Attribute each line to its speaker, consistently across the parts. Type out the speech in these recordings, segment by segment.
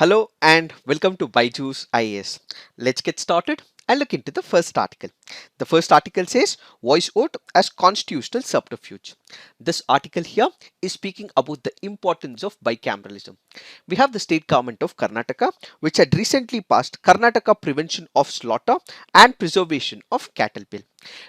Speaker 1: Hello and welcome to Byju's IAS. Let's get started and look into the first article. The first article says voice vote as constitutional subterfuge. This article here is speaking about the importance of bicameralism. We have the state government of Karnataka which had recently passed Karnataka Prevention of Slaughter and Preservation of Cattle Bill.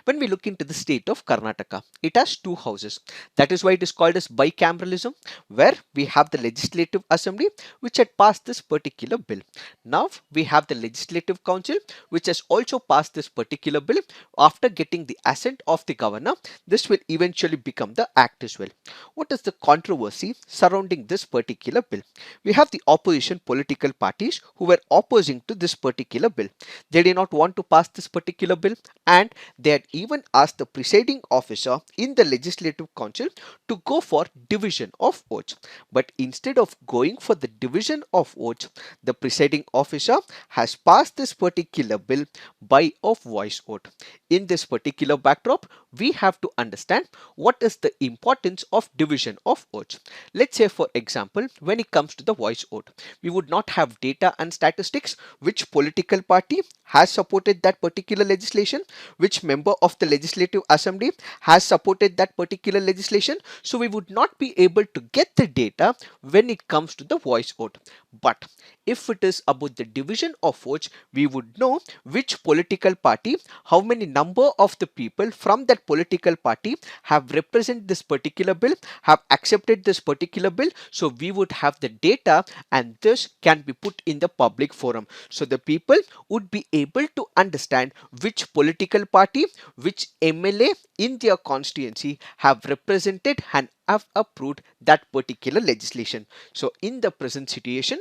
Speaker 1: When we look into the state of Karnataka, it has two houses. That is why it is called as bicameralism, where we have the legislative assembly which had passed this particular bill. Now we have the legislative council which has also passed this particular bill. After getting the assent of the governor, this will eventually become the act as well. What is the controversy surrounding this particular bill? We have the opposition political parties who were opposing to this particular bill. They did not want to pass this particular bill, and they had even asked the presiding officer in the legislative council to go for division of votes. But instead of going for the division of votes, the presiding officer has passed this particular bill by a voice vote. In this particular backdrop, we have to understand what is the importance of division of votes. Let's say, for example, when it comes to the voice vote, we would not have data and statistics which political party has supported that particular legislation, which member of the legislative assembly has supported that particular legislation. So we would not be able to get the data when it comes to the voice vote. But if it is about the division of votes, we would know which political party, how many number of the people from that political party have represented this particular bill, have accepted this particular bill. So we would have the data, and this can be put in the public forum. So the people would be able to understand which political party, which MLA in their constituency have represented and have approved that particular legislation. So in the present situation,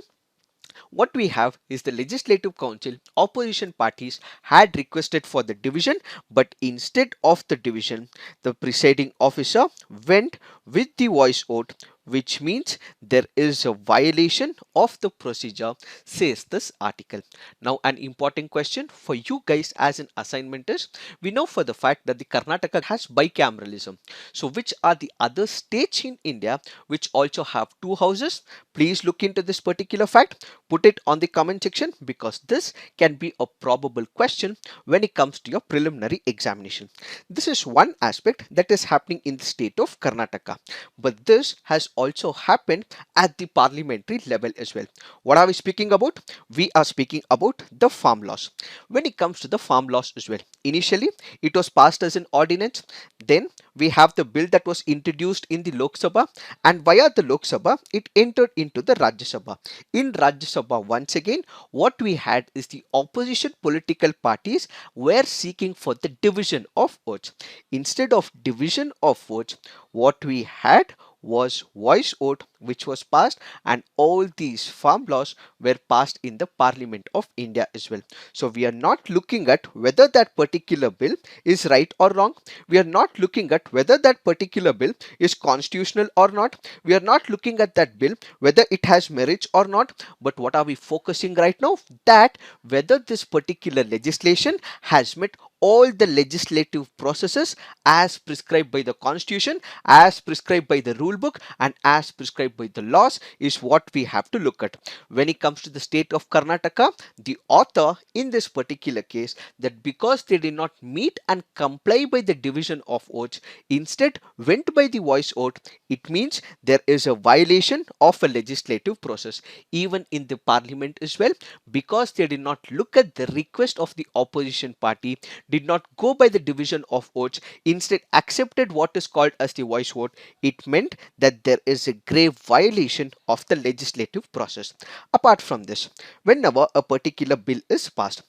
Speaker 1: what we have is the legislative council opposition parties had requested for the division, but instead of the division, the presiding officer went with the voice vote, which means there is a violation of the procedure, says this article. Now an important question for you guys as an assignment is, we know for the fact that the Karnataka has bicameralism. So which are the other states in India which also have two houses? Please look into this particular fact, put it on the comment section, because this can be a probable question when it comes to your preliminary examination. This is one aspect that is happening in the state of Karnataka, but this has also happened at the parliamentary level as well. What are we speaking about? We are speaking about the farm laws. When it comes to the farm laws as well, initially it was passed as an ordinance, then we have the bill that was introduced in the Lok Sabha, and via the Lok Sabha it entered into the Rajya Sabha. In Rajya Sabha, once again, what we had is the opposition political parties were seeking for the division of votes. Instead of division of votes, what we had was voice vote, which was passed, and all these farm laws were passed in the Parliament of India as well. So we are not looking at whether that particular bill is right or wrong. We are not looking at whether that particular bill is constitutional or not. We are not looking at that bill whether it has merits or not. But what are we focusing right now? That whether this particular legislation has met all the legislative processes as prescribed by the constitution, as prescribed by the rule book, and as prescribed by the laws is what we have to look at. When it comes to the state of Karnataka, the author in this particular case, that because they did not meet and comply by the division of votes, instead went by the voice vote, it means there is a violation of a legislative process. Even in the parliament as well, because they did not look at the request of the opposition party, did not go by the division of votes, instead accepted what is called as the voice vote, it meant that there is a grave violation of the legislative process. Apart from this, whenever a particular bill is passed,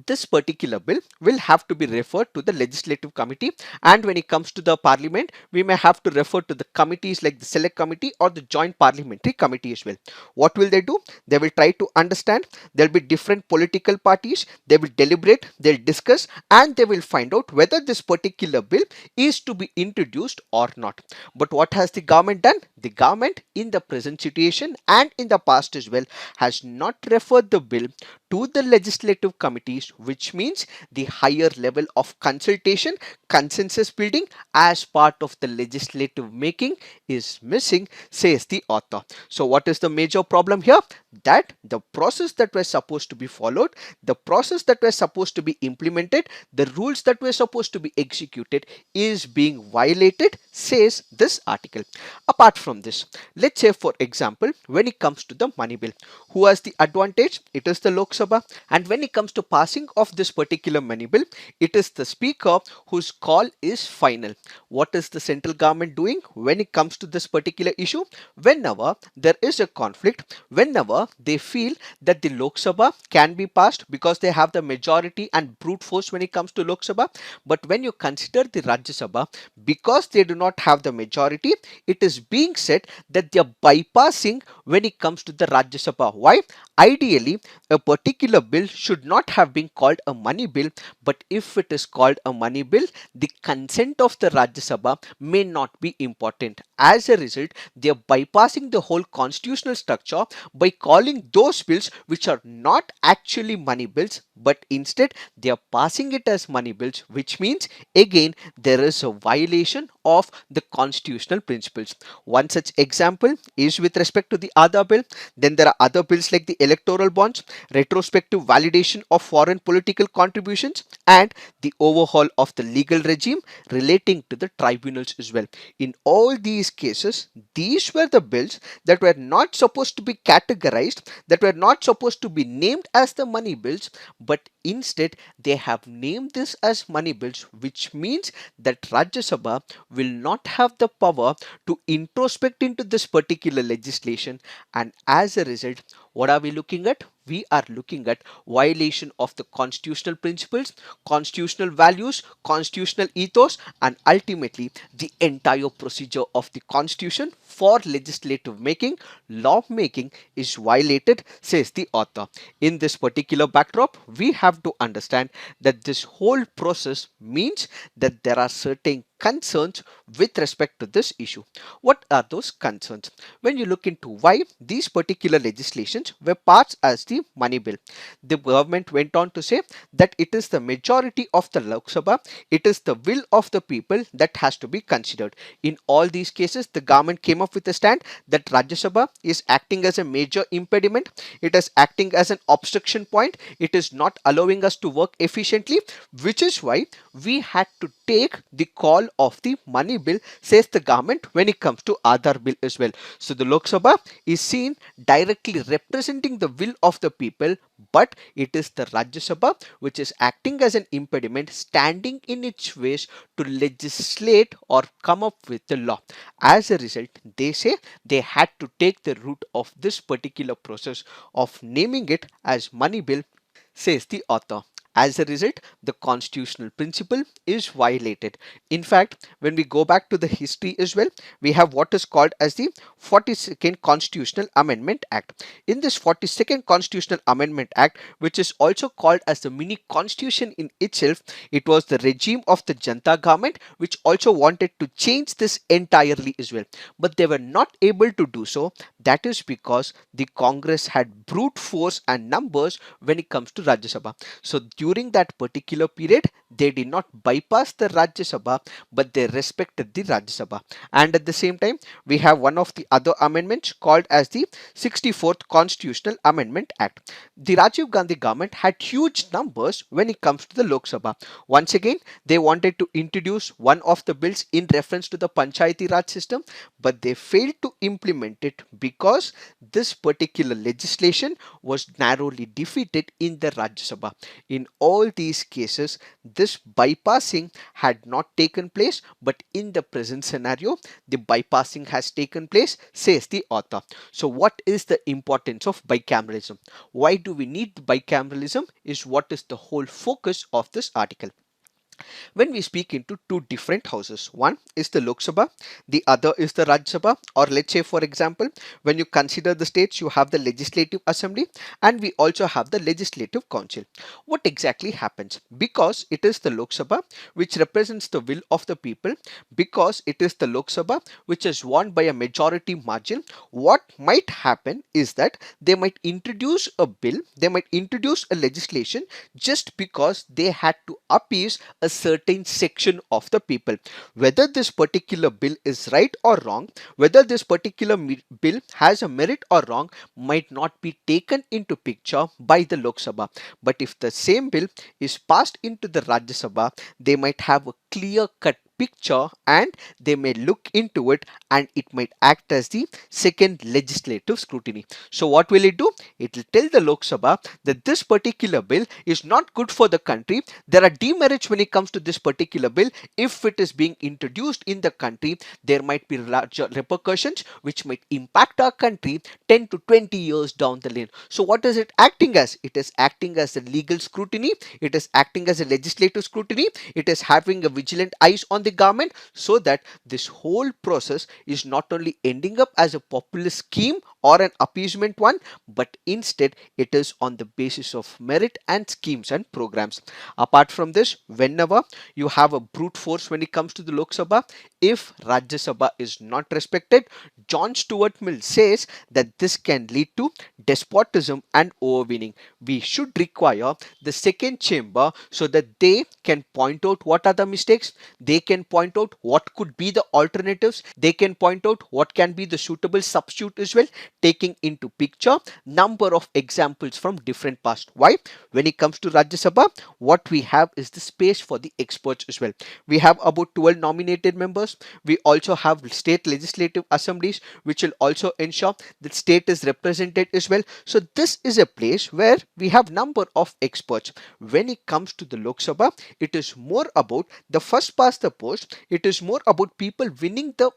Speaker 1: this particular bill will have to be referred to the legislative committee, and when it comes to the parliament, we may have to refer to the committees like the select committee or the joint parliamentary committee as well. What will they do? They will try to understand. There will be different political parties, they will deliberate, they'll discuss, and they will find out whether this particular bill is to be introduced or not. But what has the government done? The government in the present situation and in the past as well has not referred the bill to the legislative committees place, which means the higher level of consultation, consensus building as part of the legislative making is missing, says the author. So what is the major problem here? That the process that were supposed to be followed, the process that were supposed to be implemented, the rules that were supposed to be executed is being violated, says this article. Apart from this, let's say for example, when it comes to the money bill, who has the advantage? It is the Lok Sabha. And when it comes to passing of this particular money bill, it is the speaker whose call is final. What is the central government doing when it comes to this particular issue? Whenever there is a conflict, whenever they feel that the Lok Sabha can be passed because they have the majority and brute force when it comes to Lok Sabha, but when you consider the Rajya Sabha, because they do not have the majority, it is being said that they are bypassing when it comes to the Rajya Sabha. Why? Ideally, a particular bill should not have been called a money bill, but if it is called a money bill, the consent of the Rajya Sabha may not be important. As a result, they are bypassing the whole constitutional structure by calling those bills which are not actually money bills, but instead they are passing it as money bills, which means again there is a violation of the constitutional principles. One such example is with respect to the Aadhaar bill. Then there are other bills like the electoral bonds, retrospective validation of foreign political contributions, and the overhaul of the legal regime relating to the tribunals as well. In all these cases, these were the bills that were not supposed to be categorized, that were not supposed to be named as the money bills, but instead they have named this as money bills, which means that Rajya Sabha will not have the power to introspect into this particular legislation, and as a result, what are we looking at? We are looking at violation of the constitutional principles, constitutional values, constitutional ethos, and ultimately the entire procedure of the constitution for legislative making, law making is violated, says the author. In this particular backdrop, we have to understand that this whole process means that there are certain concerns with respect to this issue. What are those concerns? When you look into why these particular legislations were passed as the money bill, the government went on to say that it is the majority of the Lok Sabha, it is the will of the people that has to be considered. In all these cases, the government came up with a stand that Rajya Sabha is acting as a major impediment, it is acting as an obstruction point, it is not allowing us to work efficiently, which is why we had to take the call of the money bill, says the government, when it comes to Aadhaar bill as well. So the Lok Sabha is seen directly representing the will of the people, but it is the Rajya Sabha which is acting as an impediment, standing in its ways to legislate or come up with the law. As a result, they say they had to take the route of this particular process of naming it as money bill, says the author. As a result, the constitutional principle is violated. In fact, when we go back to the history as well, we have what is called as the 42nd Constitutional Amendment Act. In this 42nd Constitutional Amendment Act, which is also called as the mini constitution in itself, it was the regime of the Janta government which also wanted to change this entirely as well. But they were not able to do so. That is because the Congress had brute force and numbers when it comes to Rajya Sabha. So during that particular period, they did not bypass the Rajya Sabha, but they respected the Rajya Sabha. And at the same time, we have one of the other amendments called as the 64th Constitutional Amendment Act. The Rajiv Gandhi government had huge numbers when it comes to the Lok Sabha. Once again, they wanted to introduce one of the bills in reference to the Panchayati Raj system, but they failed to implement it because this particular legislation was narrowly defeated in the Rajya Sabha. In all these cases, this bypassing had not taken place, but in the present scenario, the bypassing has taken place, says the author. So, what is the importance of bicameralism? Why do we need bicameralism? Is what is the whole focus of this article. When we speak into two different houses, one is the Lok Sabha, the other is the Rajya Sabha, or let's say for example, when you consider the states, you have the Legislative Assembly and we also have the Legislative Council. What exactly happens? Because it is the Lok Sabha which represents the will of the people, because it is the Lok Sabha which is won by a majority margin, what might happen is that they might introduce a bill, they might introduce a legislation just because they had to appease a certain section of the people. Whether this particular bill is right or wrong, whether this particular bill has a merit or wrong, might not be taken into picture by the Lok Sabha. But if the same bill is passed into the Rajya Sabha, they might have a clear cut picture and they may look into it, and it might act as the second legislative scrutiny. So what will it do? It will tell the Lok Sabha that this particular bill is not good for the country. There are demerits when it comes to this particular bill. If it is being introduced in the country, there might be larger repercussions which might impact our country 10 to 20 years down the lane. So what is it acting as? It is acting as a legal scrutiny, it is acting as a legislative scrutiny, it is having a vigilant eyes on the government, so that this whole process is not only ending up as a populist scheme or an appeasement one, but instead it is on the basis of merit and schemes and programs. Apart from this, whenever you have a brute force when it comes to the Lok Sabha, if Rajya Sabha is not respected, John Stuart Mill says that this can lead to despotism and overweening. We should require the second chamber so that they can point out what are the mistakes, they can point out what could be the alternatives, they can point out what can be the suitable substitute as well, taking into picture number of examples from different past. Why? When it comes to Rajya Sabha, what we have is the space for the experts as well. We have about 12 nominated members. We also have state legislative assemblies which will also ensure that state is represented as well. So this is a place where we have number of experts. When it comes to the Lok Sabha, it is more about the first past the post. It is more about people winning the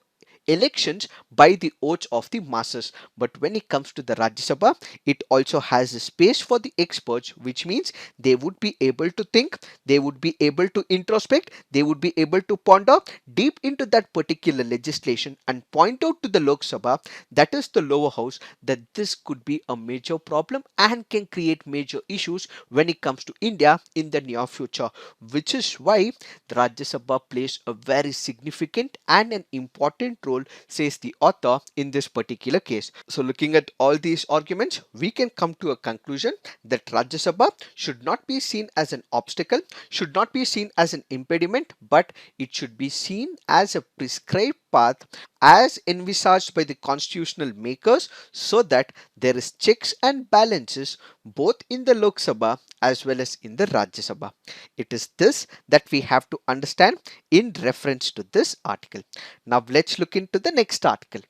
Speaker 1: elections by the votes of the masses. But when it comes to the Rajya Sabha, it also has a space for the experts, which means they would be able to think, they would be able to introspect, they would be able to ponder deep into that particular legislation and point out to the Lok Sabha, that is the lower house, that this could be a major problem and can create major issues when it comes to India in the near future, which is why the Rajya Sabha plays a very significant and an important role, says the author in this particular case. So looking at all these arguments, we can come to a conclusion that Rajya Sabha should not be seen as an obstacle, should not be seen as an impediment, but it should be seen as a prescribed path as envisaged by the constitutional makers, so that there is checks and balances both in the Lok Sabha as well as in the Rajya Sabha. It is this that we have to understand in reference to this article. Now let's look into the next article.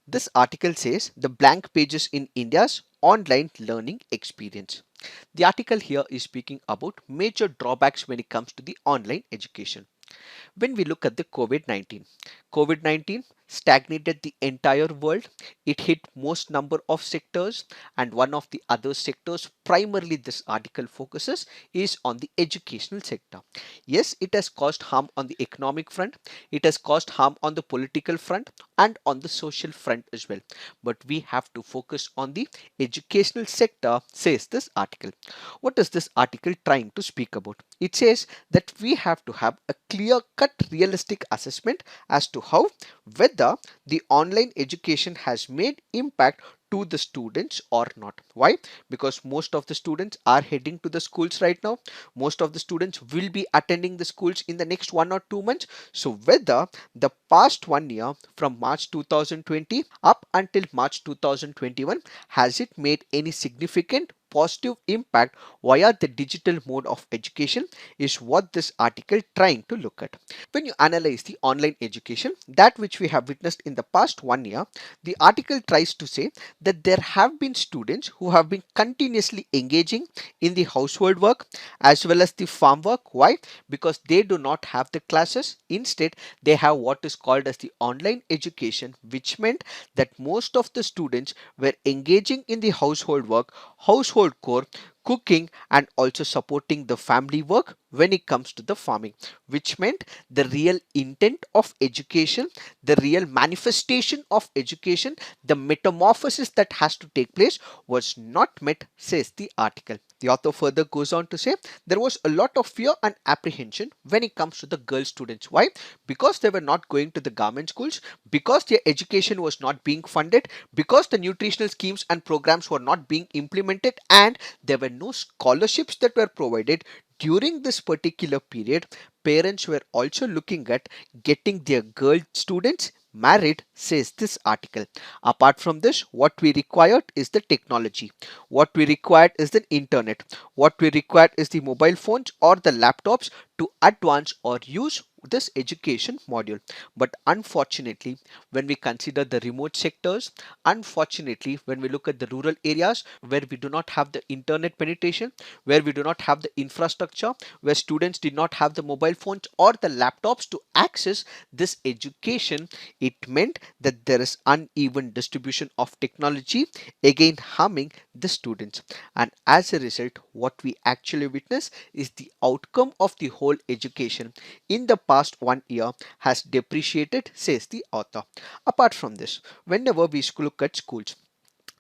Speaker 1: This article says the blank pages in India's online learning experience. The article here is speaking about major drawbacks when it comes to the online education. When we look at the COVID-19, COVID-19 stagnated the entire world. It hit most number of sectors, and one of the other sectors primarily this article focuses is on the educational sector. Yes, it has caused harm on the economic front, it has caused harm on the political front and on the social front as well. But we have to focus on the educational sector, says this article. What is this article trying to speak about? It says that we have to have a clear cut realistic assessment as to how, whether the online education has made impact to the students or not. Why? Because most of the students are heading to the schools right now. Most of the students will be attending the schools in the next 1 or 2 months. So whether the past 1 year from March 2020 up until March 2021, has it made any significant positive impact via the digital mode of education, is what this article trying to look at. When you analyze the online education, that which we have witnessed in the past 1 year, the article tries to say that there have been students who have been continuously engaging in the household work as well as the farm work. Why? Because they do not have the classes. Instead, they have what is called as the online education, which meant that most of the students were engaging in the household work, household chore, cooking and also supporting the family work when it comes to the farming, which meant the real intent of education, the real manifestation of education, the metamorphosis that has to take place was not met, says the article. The author further goes on to say there was a lot of fear and apprehension when it comes to the girl students. Why? Because they were not going to the government schools, because their education was not being funded, because the nutritional schemes and programs were not being implemented, and there were no scholarships that were provided during this particular period. Parents were also looking at getting their girl students married, says this article. Apart from this, what we required is the technology. What we required is the internet. What we required is the mobile phones or the laptops to advance or use this education module. But unfortunately, when we consider the remote sectors, unfortunately, when we look at the rural areas where we do not have the internet penetration, where we do not have the infrastructure, where students did not have the mobile phones or the laptops to access this education, it meant that there is uneven distribution of technology, again harming the students. And as a result, what we actually witness is the outcome of the whole education in the past 1 year has depreciated, says the author. Apart from this, whenever we look at schools,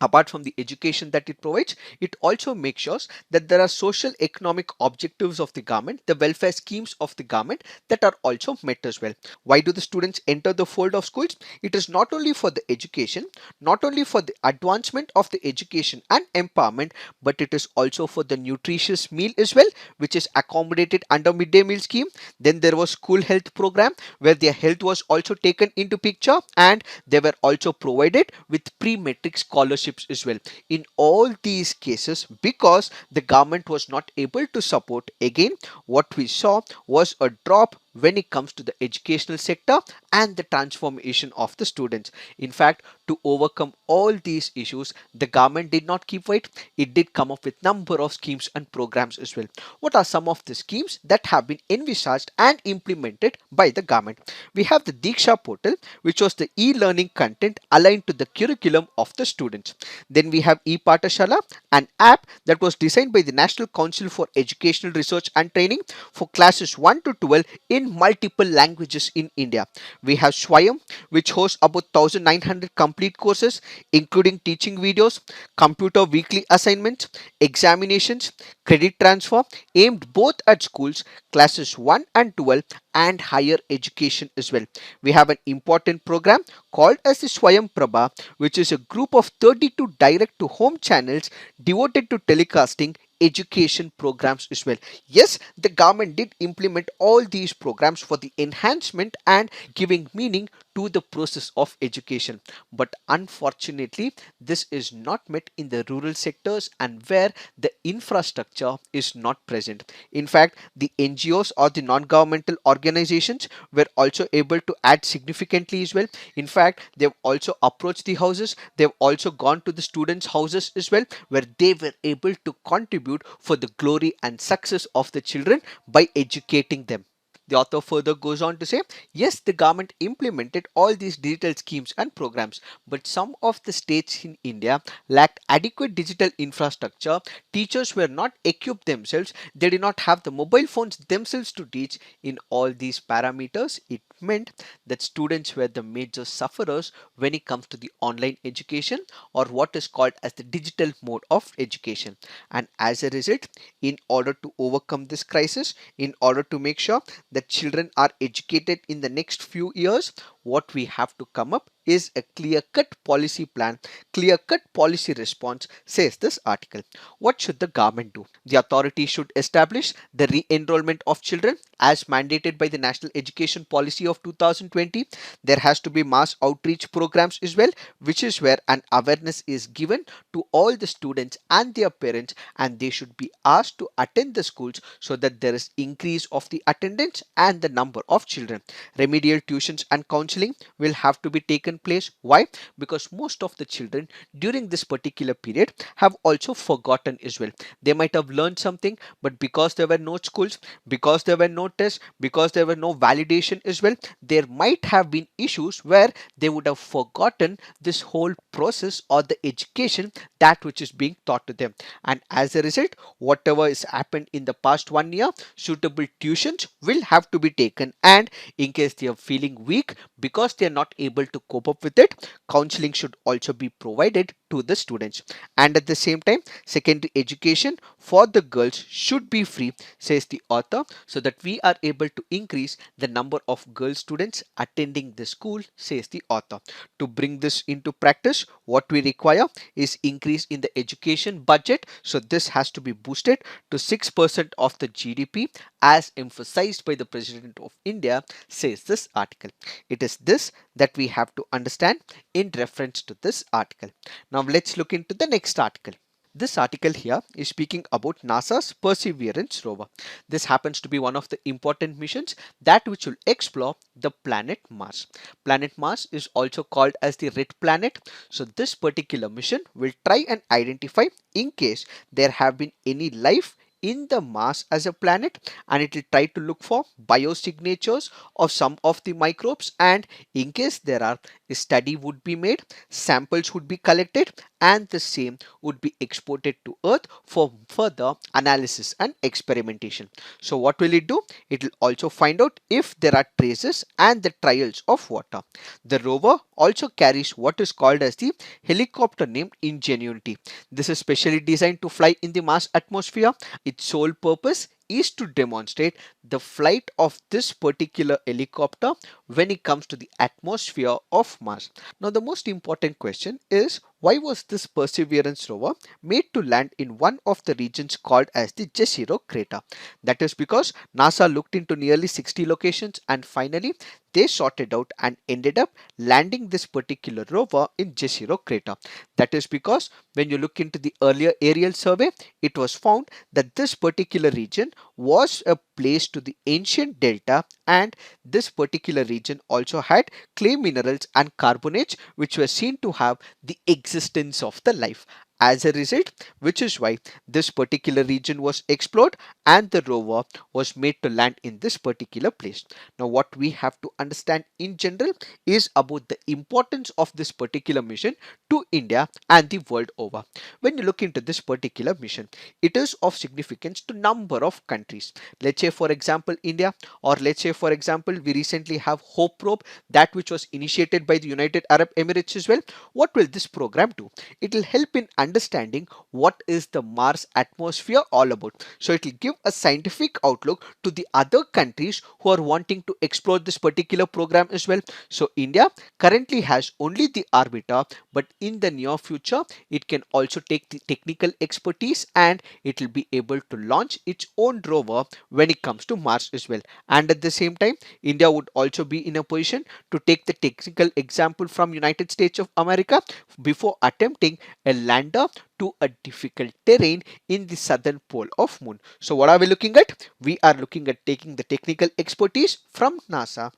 Speaker 1: apart from the education that it provides, it also makes sure that there are social economic objectives of the government, the welfare schemes of the government that are also met as well. Why do the students enter the fold of schools? It is not only for the education, not only for the advancement of the education and empowerment, but it is also for the nutritious meal as well, which is accommodated under midday meal scheme. Then there was school health program where their health was also taken into picture, and they were also provided with pre-matric scholarships as well. In all these cases, because the government was not able to support, again what we saw was a drop when it comes to the educational sector and the transformation of the students. In fact, to overcome all these issues, the government did not keep quiet. It did come up with number of schemes and programs as well. What are some of the schemes that have been envisaged and implemented by the government? We have the Diksha portal, which was the e-learning content aligned to the curriculum of the students. Then we have ePathshala, an app that was designed by the National Council for Educational Research and Training for classes 1 to 12 in multiple languages in India. We have Swayam, which hosts about 1900 complete courses, including teaching videos, computer weekly assignments, examinations, credit transfer, aimed both at schools, classes 1 and 12, and higher education as well. We have an important program called as the Swayam Prabha, which is a group of 32 direct to home channels devoted to telecasting education programs as well. Yes, the government did implement all these programs for the enhancement and giving meaning to the process of education, but unfortunately this is not met in the rural sectors and where the infrastructure is not present. In fact, the NGOs or the non-governmental organizations were also able to add significantly as well. In fact, they've also approached the houses, they've also gone to the students houses as well, where they were able to contribute for the glory and success of the children by educating them. The author further goes on to say, yes, the government implemented all these digital schemes and programs, but some of the states in India lacked adequate digital infrastructure. Teachers were not equipped themselves, they did not have the mobile phones themselves to teach. In all these parameters, it meant that students were the major sufferers when it comes to the online education, or what is called as the digital mode of education. And as a result, in order to overcome this crisis, in order to make sure that children are educated in the next few years, what we have to come up is a clear-cut policy plan, clear-cut policy response, says this article. What should the government do? The authority should establish the re-enrollment of children as mandated by the National Education Policy of 2020. There has to be mass outreach programs as well, which is where an awareness is given to all the students and their parents, and they should be asked to attend the schools so that there is increase of the attendance and the number of children. Remedial tuitions and counseling will have to be taken place. Why? Because most of the children during this particular period have also forgotten as well. They might have learned something, but because there were no schools, because there were no unnoticed, because there were no validation as well, there might have been issues where they would have forgotten this whole process or the education that which is being taught to them. And as a result, whatever has happened in the past 1 year, suitable tuitions will have to be taken, and in case they are feeling weak because they are not able to cope up with it, counseling should also be provided to the students. And at the same time, secondary education for the girls should be free, says the author, so that we are able to increase the number of girl students attending the school, says the author. To bring this into practice, what we require is increase in the education budget. So this has to be boosted to 6% of the GDP, as emphasized by the President of India, says this article. It is this that we have to understand in reference to this article. Now let's look into the next article. This article here is speaking about NASA's Perseverance rover. This happens to be one of the important missions that which will explore the planet Mars. Planet Mars is also called as the red planet. So this particular mission will try and identify in case there have been any life in the Mars as a planet, and it will try to look for biosignatures of some of the microbes, and in case there are, a study would be made, samples would be collected, and the same would be exported to Earth for further analysis and experimentation. So what will it do? It will also find out if there are traces and the trials of water. The rover also carries what is called as the helicopter named Ingenuity. This is specially designed to fly in the Mars atmosphere. Its sole purpose is to demonstrate the flight of this particular helicopter when it comes to the atmosphere of Mars. Now the most important question is, why was this Perseverance rover made to land in one of the regions called as the Jezero crater? That is because NASA looked into nearly 60 locations, and finally they sorted out and ended up landing this particular rover in Jezero crater. That is because when you look into the earlier aerial survey, it was found that this particular region was a place to the ancient delta, and this particular region also had clay minerals and carbonates which were seen to have the existence of the life. As a result, which is why this particular region was explored and the rover was made to land in this particular place. Now what we have to understand in general is about the importance of this particular mission to India and the world over. When you look into this particular mission, it is of significance to number of countries. Let's say for example India, or let's say for example we recently have Hope probe, that which was initiated by the United Arab Emirates as well. What will this program do? It will help in understanding what is the Mars atmosphere all about. So it will give a scientific outlook to the other countries who are wanting to explore this particular program as well. So India currently has only the orbiter, but in the near future it can also take the technical expertise and it will be able to launch its own rover when it comes to Mars as well. And at the same time, India would also be in a position to take the technical example from United States of America before attempting a lander to a difficult terrain in the southern pole of Moon. So what are we looking at? We are looking at taking the technical expertise from NASA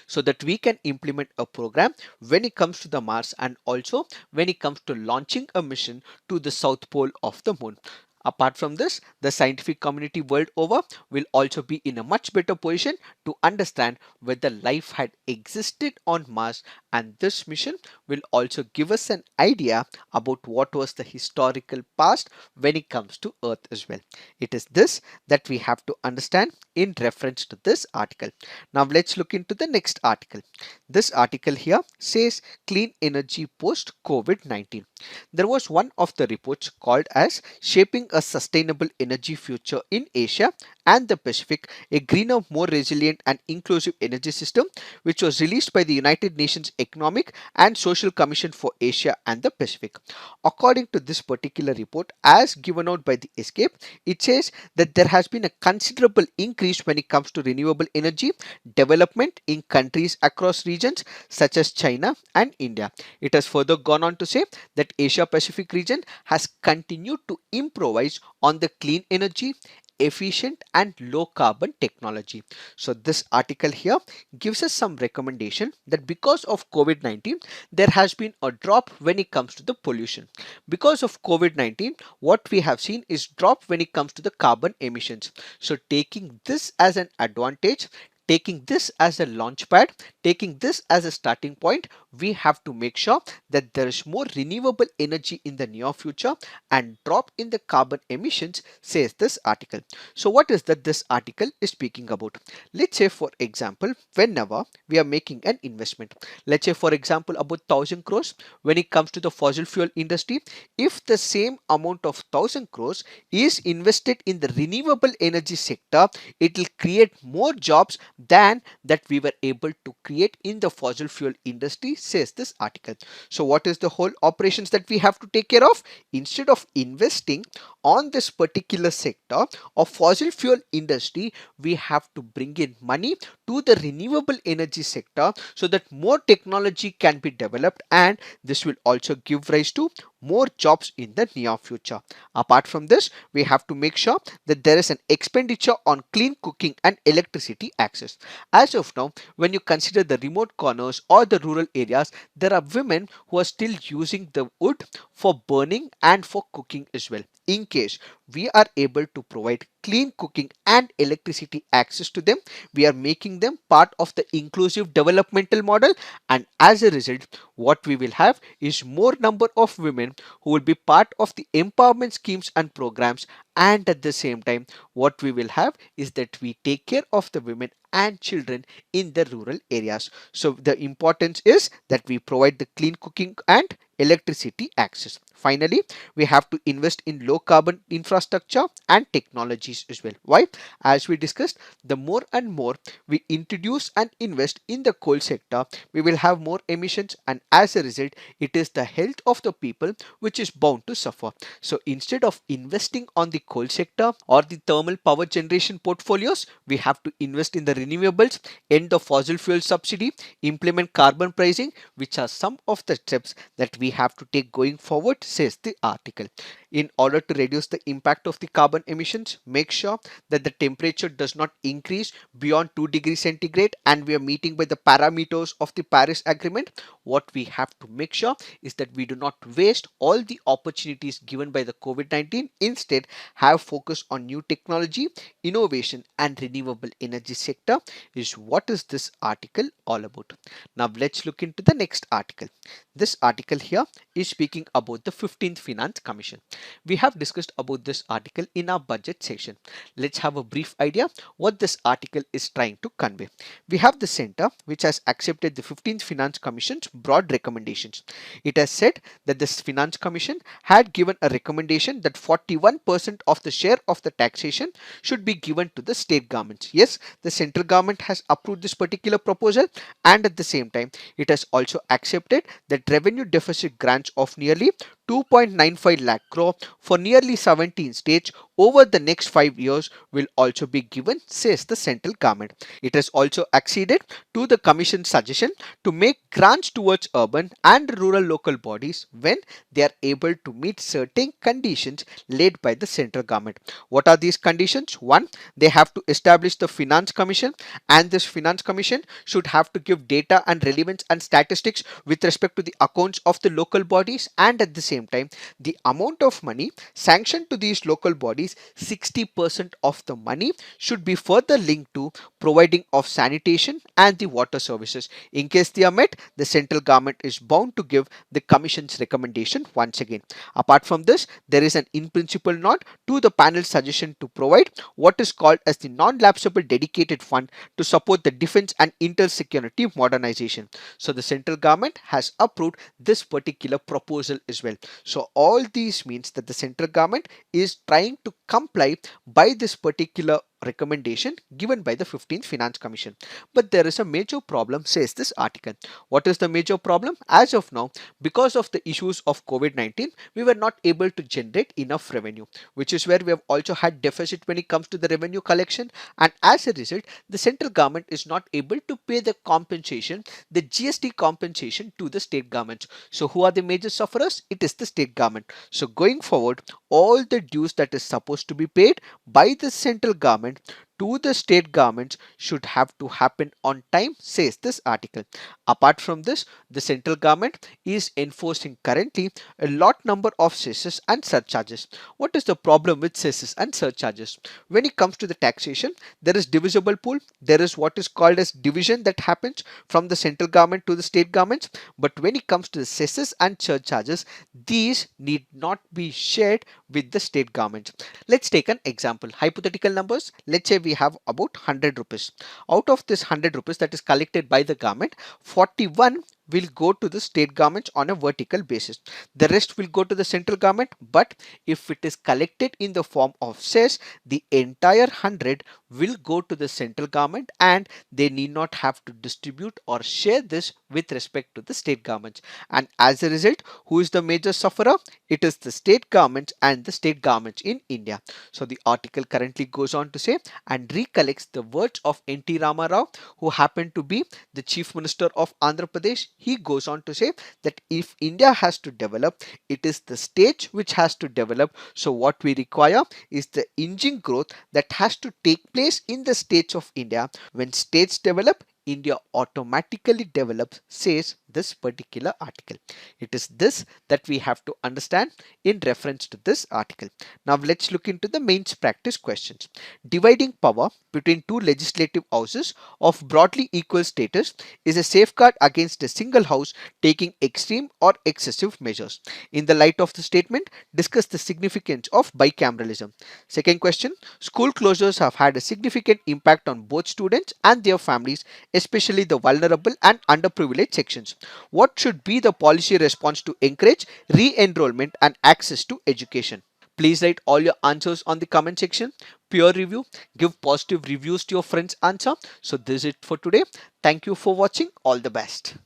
Speaker 1: so that we can implement a program when it comes to the Mars, and also when it comes to launching a mission to the south pole of the Moon. Apart from this, the scientific community world over will also be in a much better position to understand whether life had existed on Mars, and this mission will also give us an idea about what was the historical past when it comes to Earth as well. It is this that we have to understand in reference to this article. Now let's look into the next article. This article here says clean energy post COVID-19. There was one of the reports called as Shaping a Sustainable Energy Future in Asia and the Pacific, a greener, more resilient and inclusive energy system, which was released by the United Nations Economic and Social Commission for Asia and the Pacific. According to this particular report, as given out by the Escape, it says that there has been a considerable increase when it comes to renewable energy development in countries across regions such as China and India. It has further gone on to say that Asia Pacific region has continued to improvise on the clean energy, efficient and low carbon technology. So this article here gives us some recommendation that because of COVID-19, there has been a drop when it comes to the pollution. Because of COVID-19, what we have seen is drop when it comes to the carbon emissions. So taking this as an advantage, taking this as a launch pad, taking this as a starting point, we have to make sure that there is more renewable energy in the near future and drop in the carbon emissions, says this article. So what is that this article is speaking about? Let's say for example, whenever we are making an investment, let's say for example about 1,000 crores when it comes to the fossil fuel industry, if the same amount of 1,000 crores is invested in the renewable energy sector, it will create more jobs than that we were able to create in the fossil fuel industry, says this article. So what is the whole operations that we have to take care of? Instead of investing on this particular sector of fossil fuel industry, we have to bring in money to the renewable energy sector so that more technology can be developed, and this will also give rise to more jobs in the near future. Apart from this, we have to make sure that there is an expenditure on clean cooking and electricity access. As of now, when you consider the remote corners or the rural areas, there are women who are still using the wood for burning and for cooking as well. In case we are able to provide clean cooking and electricity access to them, we are making them part of the inclusive developmental model, and as a result, what we will have is more number of women who will be part of the empowerment schemes and programs, and at the same time what we will have is that we take care of the women and children in the rural areas. So the importance is that we provide the clean cooking and electricity access. Finally, we have to invest in low carbon infrastructure and technologies as well. Why? As we discussed, the more and more we introduce and invest in the coal sector, we will have more emissions, and as a result, it is the health of the people which is bound to suffer. So instead of investing on the coal sector or the thermal power generation portfolios, we have to invest in the renewables, end the fossil fuel subsidy, implement carbon pricing, which are some of the steps that we have to take going forward, says the article. In order to reduce the impact of the carbon emissions, make sure that the temperature does not increase beyond 2 degrees centigrade, and we are meeting by the parameters of the Paris Agreement. What we have to make sure is that we do not waste all the opportunities given by the COVID-19. Instead, have focus on new technology, innovation, and renewable energy sector is what is this article all about. Now let's look into the next article. This article here is speaking about the 15th Finance Commission. We have discussed about this article in our budget session. Let's have a brief idea what this article is trying to convey. We have the center which has accepted the 15th Finance Commission's broad recommendations. It has said that this Finance Commission had given a recommendation that 41% of the share of the taxation should be given to the state governments. Yes, the central government has approved this particular proposal, and at the same time, it has also accepted that revenue deficit grants of nearly 2.95 lakh crore for nearly 17 states over the next 5 years will also be given, says the central government. It has also acceded to the Commission's suggestion to make grants towards urban and rural local bodies when they are able to meet certain conditions laid by the central government. What are these conditions? One, they have to establish the Finance Commission, and this Finance Commission should have to give data and relevance and statistics with respect to the accounts of the local bodies, and at the same time, the amount of money sanctioned to these local bodies, 60% of the money should be further linked to providing of sanitation and the water services. In case they are met, the central government is bound to give the Commission's recommendation once again. Apart from this, there is an in principle nod to the panel's suggestion to provide what is called as the non-lapsable dedicated fund to support the defense and inter-security modernization. So the central government has approved this particular proposal as well. So all these means that the central government is trying to comply by this particular recommendation given by the 15th Finance Commission. But there is a major problem, says this article. What is the major problem? As of now, because of the issues of COVID-19, we were not able to generate enough revenue, which is where we have also had deficit when it comes to the revenue collection. And as a result, the central government is not able to pay the compensation, the GST compensation to the state governments. So who are the major sufferers? It is the state government. So going forward, all the dues that is supposed to be paid by the central government to the state governments should have to happen on time, says this article. Apart from this, the central government is enforcing currently a lot number of cesses and surcharges. What is the problem with cesses and surcharges? When it comes to the taxation, there is divisible pool. There is what is called as division that happens from the central government to the state governments. But when it comes to the cesses and surcharges, these need not be shared with the state government. Let's take an example. Hypothetical numbers. Let's say we have about 100 rupees. Out of this 100 rupees that is collected by the government, 41 will go to the state government on a vertical basis. The rest will go to the central government, but if it is collected in the form of cess, the entire 100 will go to the central government and they need not have to distribute or share this with respect to the state governments. And as a result, who is the major sufferer? It is the state government and the state governments in India. So the article currently goes on to say and recollects the words of N.T. Rama Rao, who happened to be the Chief Minister of Andhra Pradesh. He goes on to say that if India has to develop, it is the states which has to develop. So what we require is the engine growth that has to take place in the states of India. When states develop, India automatically develops, says this particular article. It is this that we have to understand in reference to this article. Now let's look into the mains practice questions. Dividing power between two legislative houses of broadly equal status is a safeguard against a single house taking extreme or excessive measures. In the light of the statement, discuss the significance of bicameralism. Second question, school closures have had a significant impact on both students and their families, especially the vulnerable and underprivileged sections. What should be the policy response to encourage re-enrollment and access to education? Please write all your answers on the comment section. Peer review, give positive reviews to your friends' answer. So this is it for today. Thank you for watching. All the best.